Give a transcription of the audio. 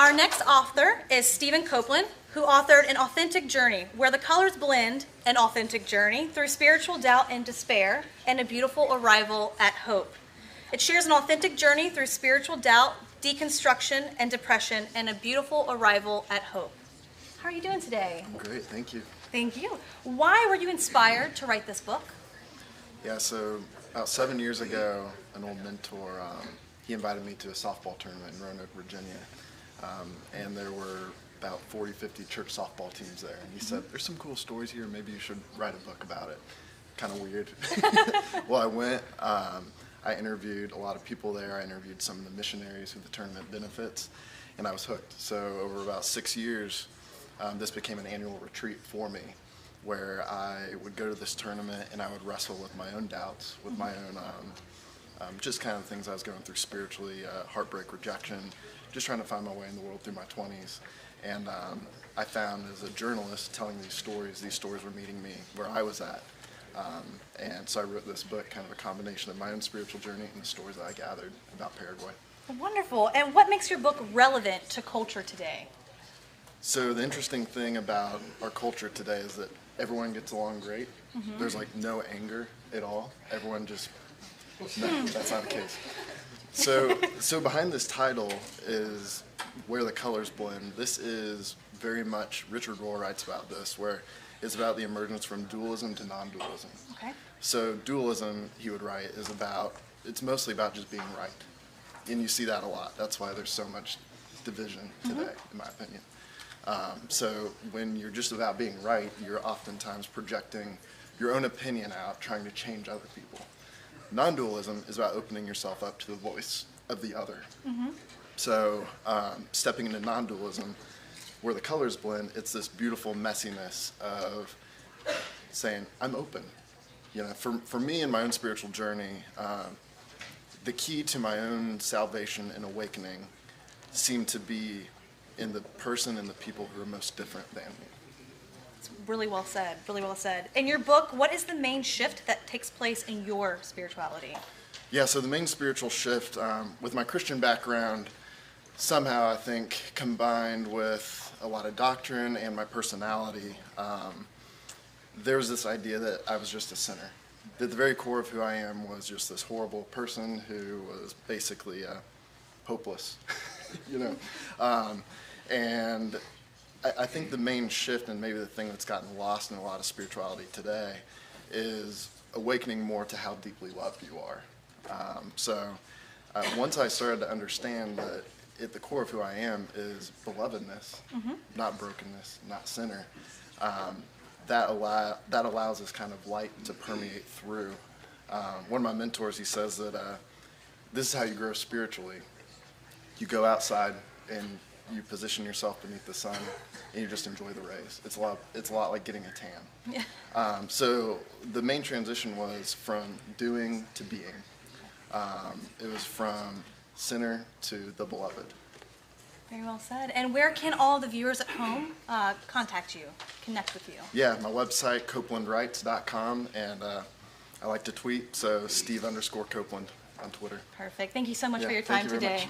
Our next author is Stephen Copeland, who authored An Authentic Journey, Where the Colors Blend, An Authentic Journey Through Spiritual Doubt and Despair, and a Beautiful Arrival at Hope. It shares an authentic journey through spiritual doubt, deconstruction, and depression, and a beautiful arrival at hope. How are you doing today? I'm great, thank you. Thank you. Why were you inspired to write this book? Yeah, so about 7 years ago, an old mentor, he invited me to a softball tournament in Roanoke, Virginia. And there were about 40, 50 church softball teams there. And he said, there's some cool stories here, maybe you should write a book about it. Kind of weird. Well, I went, I interviewed a lot of people there. I interviewed some of the missionaries who the tournament benefits, and I was hooked. So over about 6 years, this became an annual retreat for me, where I would go to this tournament and I would wrestle with my own doubts, with my own just kind of things I was going through spiritually, heartbreak, rejection, just trying to find my way in the world through my 20s. And I found as a journalist telling these stories were meeting me where I was at. And so I wrote this book, kind of a combination of my own spiritual journey and the stories that I gathered about Paraguay. Wonderful. And what makes your book relevant to culture today? So the interesting thing about our culture today is that everyone gets along great. Mm-hmm. There's like no anger at all. Everyone just, no, that's not the case. So behind this title is Where the Colors Blend. This is very much, Richard Rohr writes about this, where it's about the emergence from dualism to non-dualism. Okay. So dualism, he would write, is about, it's mostly about just being right. And you see that a lot. That's why there's so much division today, in my opinion. So when you're just about being right, you're oftentimes projecting your own opinion out, trying to change other people. Non-dualism is about opening yourself up to the voice of the other. Mm-hmm. So stepping into non-dualism, where the colors blend, it's this beautiful messiness of saying, I'm open. You know, for me in my own spiritual journey, the key to my own salvation and awakening seemed to be in the person and the people who are most different than me. It's really well said, really well said. In your book, what is the main shift that takes place in your spirituality? Yeah, so the main spiritual shift, with my Christian background, somehow I think combined with a lot of doctrine and my personality, there was this idea that I was just a sinner. That the very core of who I am was just this horrible person who was basically hopeless, you know. And I think the main shift, and maybe the thing that's gotten lost in a lot of spirituality today, is awakening more to how deeply loved you are. Once I started to understand that at the core of who I am is belovedness, not brokenness, not sinner, that allows this kind of light to permeate through. One of my mentors, he says that this is how you grow spiritually. You go outside and you position yourself beneath the sun and you just enjoy the rays. It's a lot like getting a tan. Yeah. So the main transition was from doing to being. It was from sinner to the beloved. Very well said. And where can all the viewers at home contact you, connect with you? Yeah, my website, copelandwrites.com, and I like to tweet, so Steve_Copeland on Twitter. Perfect. Thank you so much for your time today.